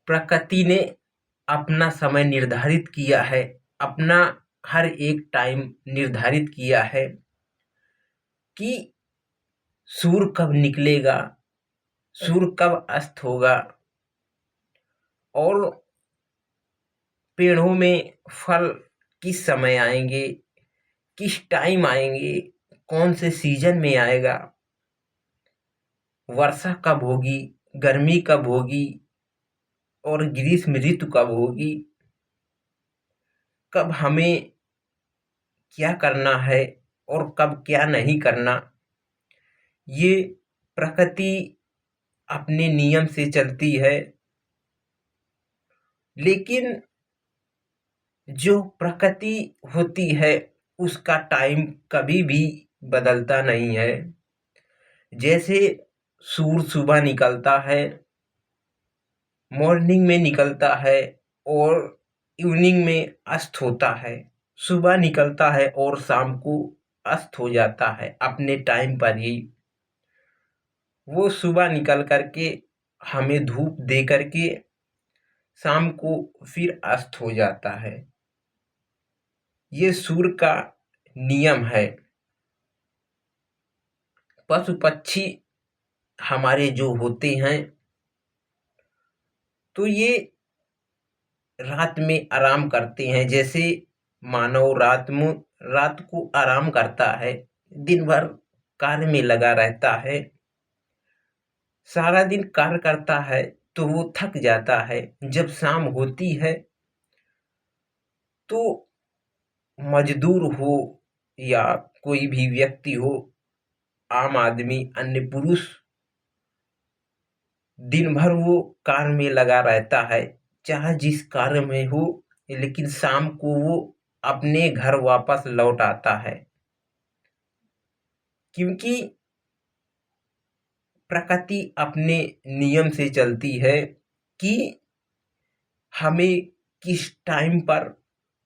प्रकृति ने अपना समय निर्धारित किया है, अपना हर एक टाइम निर्धारित किया है कि सूर्य कब निकलेगा, सूर्य कब अस्त होगा और पेड़ों में फल किस समय आएंगे, किस टाइम आएंगे, कौन से सीजन में आएगा, वर्षा कब होगी, गर्मी कब होगी और ग्रीष्म ऋतु कब होगी, कब हमें क्या करना है और कब क्या नहीं करना। ये प्रकृति अपने नियम से चलती है, लेकिन जो प्रकृति होती है उसका टाइम कभी भी बदलता नहीं है। जैसे सूर्य सुबह निकलता है, मॉर्निंग में निकलता है और इवनिंग में अस्त होता है, सुबह निकलता है और शाम को अस्त हो जाता है अपने टाइम पर ही। वो सुबह निकल करके हमें धूप दे करके शाम को फिर अस्त हो जाता है। ये सूर्य का नियम है। पशु पक्षी हमारे जो होते हैं तो ये रात में आराम करते हैं। जैसे मानव रात को आराम करता है, दिन भर कार्य में लगा रहता है, सारा दिन कार्य करता है तो वो थक जाता है। जब शाम होती है तो मजदूर हो या कोई भी व्यक्ति हो, आम आदमी, अन्य पुरुष, दिन भर वो कार्य में लगा रहता है, चाहे जिस कार्य में हो, लेकिन शाम को वो अपने घर वापस लौट आता है। क्योंकि प्रकृति अपने नियम से चलती है कि हमें किस टाइम पर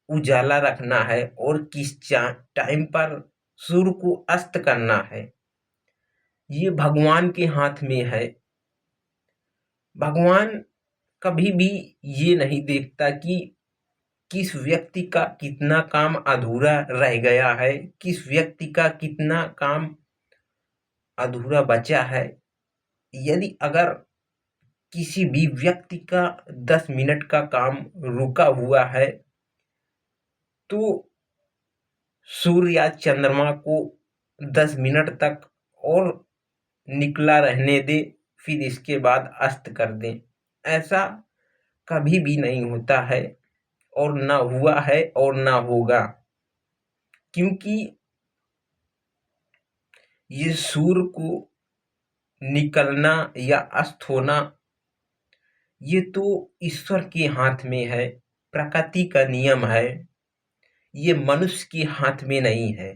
उजाला रखना है और किस टाइम पर सूर्य को अस्त करना है। ये भगवान के हाथ में है। भगवान कभी भी ये नहीं देखता कि किस व्यक्ति का कितना काम अधूरा रह गया है, किस व्यक्ति का कितना काम अधूरा बचा है। यदि अगर किसी भी व्यक्ति का 10 मिनट का काम रुका हुआ है तो सूर्य या चंद्रमा को 10 मिनट तक और निकला रहने दे, फिर इसके बाद अस्त कर दें। ऐसा कभी भी नहीं होता है और ना हुआ है और ना होगा। क्योंकि ये सूर्य को निकलना या अस्त होना ये तो ईश्वर के हाथ में है, प्रकृति का नियम है। ये मनुष्य के हाथ में नहीं है।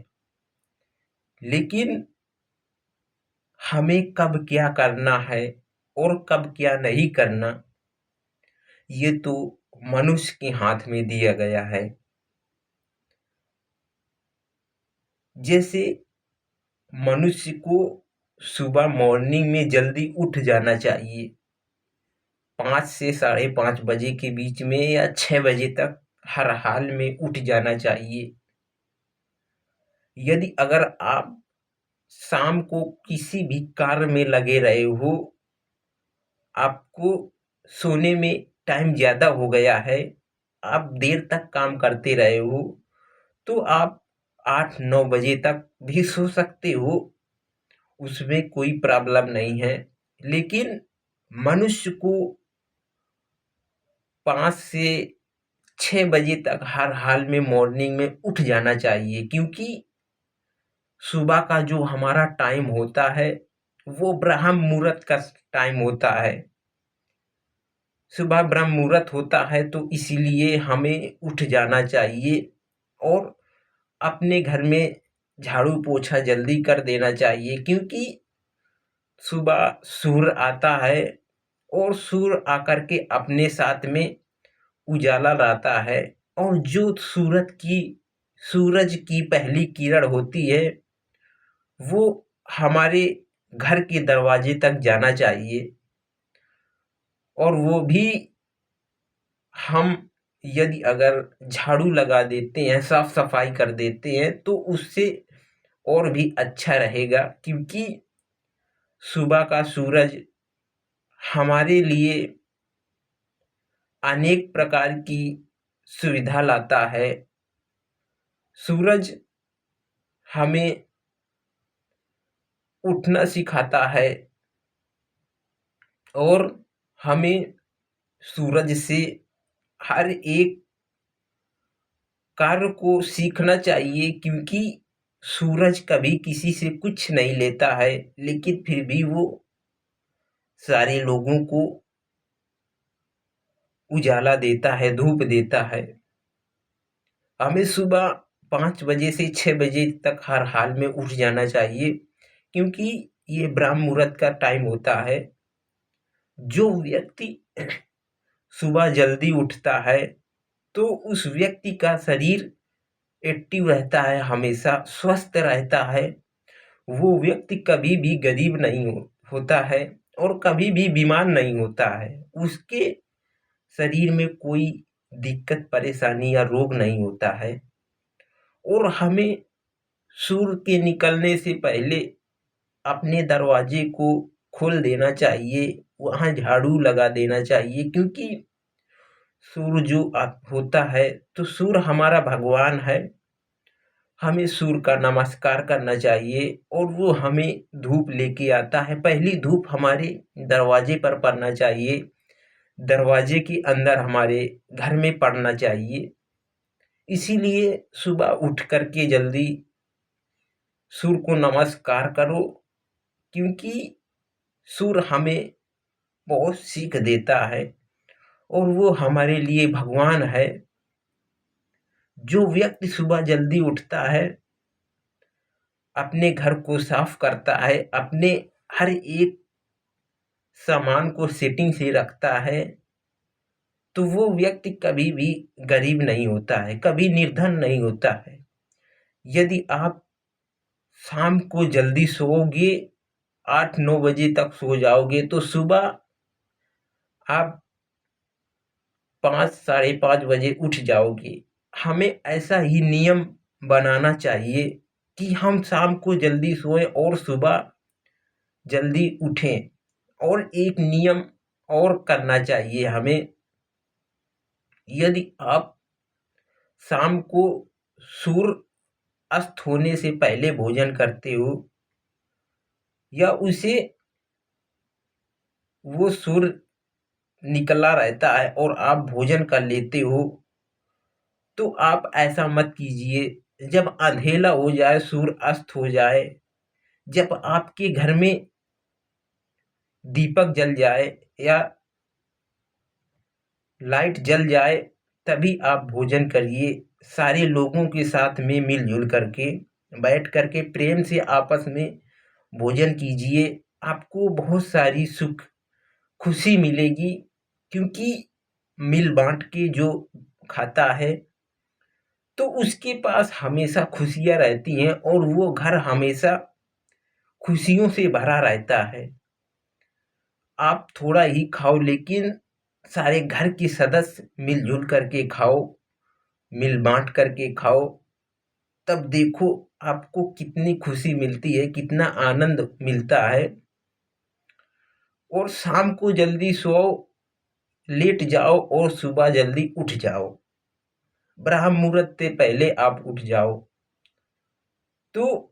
लेकिन हमें कब क्या करना है और कब क्या नहीं करना, ये तो मनुष्य के हाथ में दिया गया है। जैसे मनुष्य को सुबह मॉर्निंग में जल्दी उठ जाना चाहिए, 5 से 5:30 बजे के बीच में या 6 बजे तक हर हाल में उठ जाना चाहिए। यदि अगर आप शाम को किसी भी कार्य में लगे रहे हो, आपको सोने में टाइम ज़्यादा हो गया है, आप देर तक काम करते रहे हो, तो आप 8-9 बजे तक भी सो सकते हो, उसमें कोई प्रॉब्लम नहीं है। लेकिन मनुष्य को 5 से 6 बजे तक हर हाल में मॉर्निंग में उठ जाना चाहिए। क्योंकि सुबह का जो हमारा टाइम होता है वो ब्रह्म मुहूर्त का टाइम होता है। सुबह ब्रह्म मुहूर्त होता है तो इसीलिए हमें उठ जाना चाहिए और अपने घर में झाड़ू पोछा जल्दी कर देना चाहिए। क्योंकि सुबह सूर्य आता है और सूर्य आकर के अपने साथ में उजाला लाता है, और जो सूरज की पहली किरण होती है वो हमारे घर के दरवाजे तक जाना चाहिए, और वो भी हम यदि अगर झाड़ू लगा देते हैं, साफ सफाई कर देते हैं, तो उससे और भी अच्छा रहेगा, क्योंकि सुबह का सूरज हमारे लिए अनेक प्रकार की सुविधा लाता है। सूरज हमें उठना सिखाता है और हमें सूरज से हर एक कार्य को सीखना चाहिए, क्योंकि सूरज कभी किसी से कुछ नहीं लेता है, लेकिन फिर भी वो सारे लोगों को उजाला देता है, धूप देता है। हमें सुबह 5 बजे से 6 बजे तक हर हाल में उठ जाना चाहिए, क्योंकि ये ब्रह्म मुहूर्त का टाइम होता है। जो व्यक्ति सुबह जल्दी उठता है तो उस व्यक्ति का शरीर एक्टिव रहता है, हमेशा स्वस्थ रहता है। वो व्यक्ति कभी भी गरीब नहीं होता है और कभी भी बीमार नहीं होता है। उसके शरीर में कोई दिक्कत, परेशानी या रोग नहीं होता है। और हमें सूर्य के निकलने से पहले अपने दरवाजे को खोल देना चाहिए, वहाँ झाड़ू लगा देना चाहिए, क्योंकि सूर्य जो होता है, तो सूर्य हमारा भगवान है। हमें सूर्य का नमस्कार करना चाहिए और वो हमें धूप लेके आता है। पहली धूप हमारे दरवाजे पर पड़ना चाहिए, दरवाजे के अंदर हमारे घर में पड़ना चाहिए। इसीलिए सुबह उठ करके जल्दी सूर्य को नमस्कार करो, क्योंकि सूर्य हमें बहुत सीख देता है और वो हमारे लिए भगवान है। जो व्यक्ति सुबह जल्दी उठता है, अपने घर को साफ करता है, अपने हर एक सामान को सेटिंग से रखता है, तो वो व्यक्ति कभी भी गरीब नहीं होता है, कभी निर्धन नहीं होता है। यदि आप शाम को जल्दी सोओगे, 8-9 बजे तक सो जाओगे, तो सुबह आप 5 साढ़े 5 बजे उठ जाओगे। हमें ऐसा ही नियम बनाना चाहिए कि हम शाम को जल्दी सोएं और सुबह जल्दी उठें। और एक नियम और करना चाहिए हमें, यदि आप शाम को सूर्य अस्त होने से पहले भोजन करते हो या उसे वो सूर्य निकला रहता है और आप भोजन कर लेते हो, तो आप ऐसा मत कीजिए। जब अंधेला हो जाए, सूर्य अस्त हो जाए, जब आपके घर में दीपक जल जाए या लाइट जल जाए, तभी आप भोजन करिए। सारे लोगों के साथ में मिलजुल करके बैठ करके प्रेम से आपस में भोजन कीजिए। आपको बहुत सारी सुख खुशी मिलेगी, क्योंकि मिल बांट के जो खाता है तो उसके पास हमेशा खुशियाँ रहती हैं और वो घर हमेशा खुशियों से भरा रहता है। आप थोड़ा ही खाओ, लेकिन सारे घर के सदस्य मिलजुल करके खाओ, मिल बांट करके खाओ। तब देखो आपको कितनी खुशी मिलती है, कितना आनंद मिलता है। और शाम को जल्दी सोओ, लेट जाओ और सुबह जल्दी उठ जाओ। ब्रह्म मुहूर्त से पहले आप उठ जाओ, तो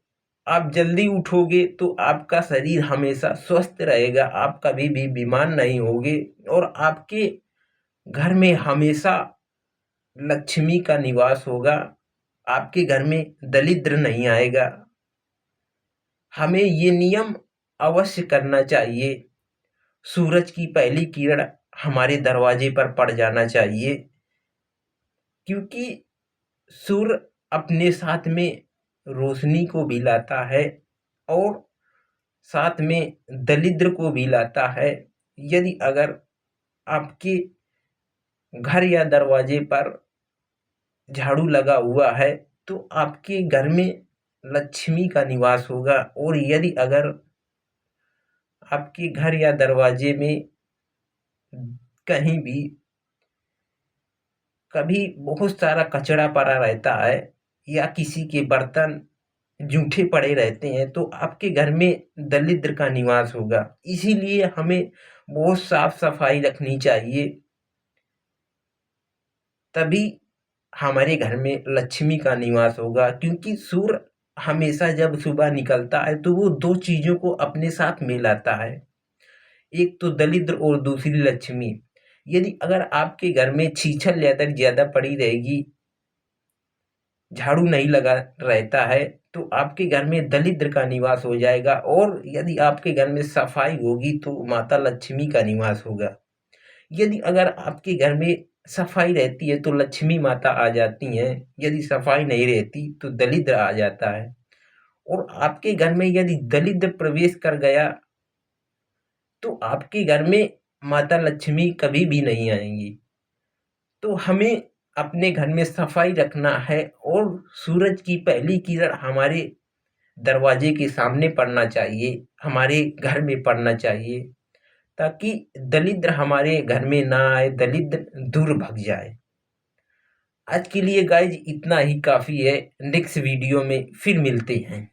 आप जल्दी उठोगे तो आपका शरीर हमेशा स्वस्थ रहेगा, आप कभी भी बीमार नहीं होगे और आपके घर में हमेशा लक्ष्मी का निवास होगा। आपके घर में दरिद्र नहीं आएगा। हमें ये नियम अवश्य करना चाहिए। सूरज की पहली किरण हमारे दरवाजे पर पड़ जाना चाहिए, क्योंकि सूर्य अपने साथ में रोशनी को भी लाता है और साथ में दरिद्र को भी लाता है। यदि अगर आपके घर या दरवाजे पर झाड़ू लगा हुआ है, तो आपके घर में लक्ष्मी का निवास होगा। और यदि अगर आपके घर या दरवाजे में कहीं भी कभी बहुत सारा कचरा पड़ा रहता है या किसी के बर्तन जूठे पड़े रहते हैं तो आपके घर में दरिद्र का निवास होगा। इसीलिए हमें बहुत साफ सफाई रखनी चाहिए, तभी हमारे घर में लक्ष्मी का निवास होगा। क्योंकि सूर्य हमेशा जब सुबह निकलता है तो वो दो चीजों को अपने साथ में लाता है, एक तो दरिद्र और दूसरी लक्ष्मी। यदि अगर आपके घर में छीछल लेदर ज्यादा पड़ी रहेगी, झाड़ू नहीं लगा रहता है, तो आपके घर में दरिद्र का निवास हो जाएगा। और यदि आपके घर में सफाई होगी तो माता लक्ष्मी का निवास होगा। यदि अगर आपके घर में सफाई रहती है तो लक्ष्मी माता आ जाती हैं, यदि सफाई नहीं रहती तो दरिद्र आ जाता है। और आपके घर में यदि दरिद्र प्रवेश कर गया तो आपके घर में माता लक्ष्मी कभी भी नहीं आएंगी। तो हमें अपने घर में सफाई रखना है और सूरज की पहली किरण हमारे दरवाजे के सामने पड़ना चाहिए, हमारे घर में पड़ना चाहिए, ताकि दरिद्र हमारे घर में ना आए, दरिद्र दूर भग जाए। आज के लिए गाइज इतना ही काफ़ी है। नेक्स्ट वीडियो में फिर मिलते हैं।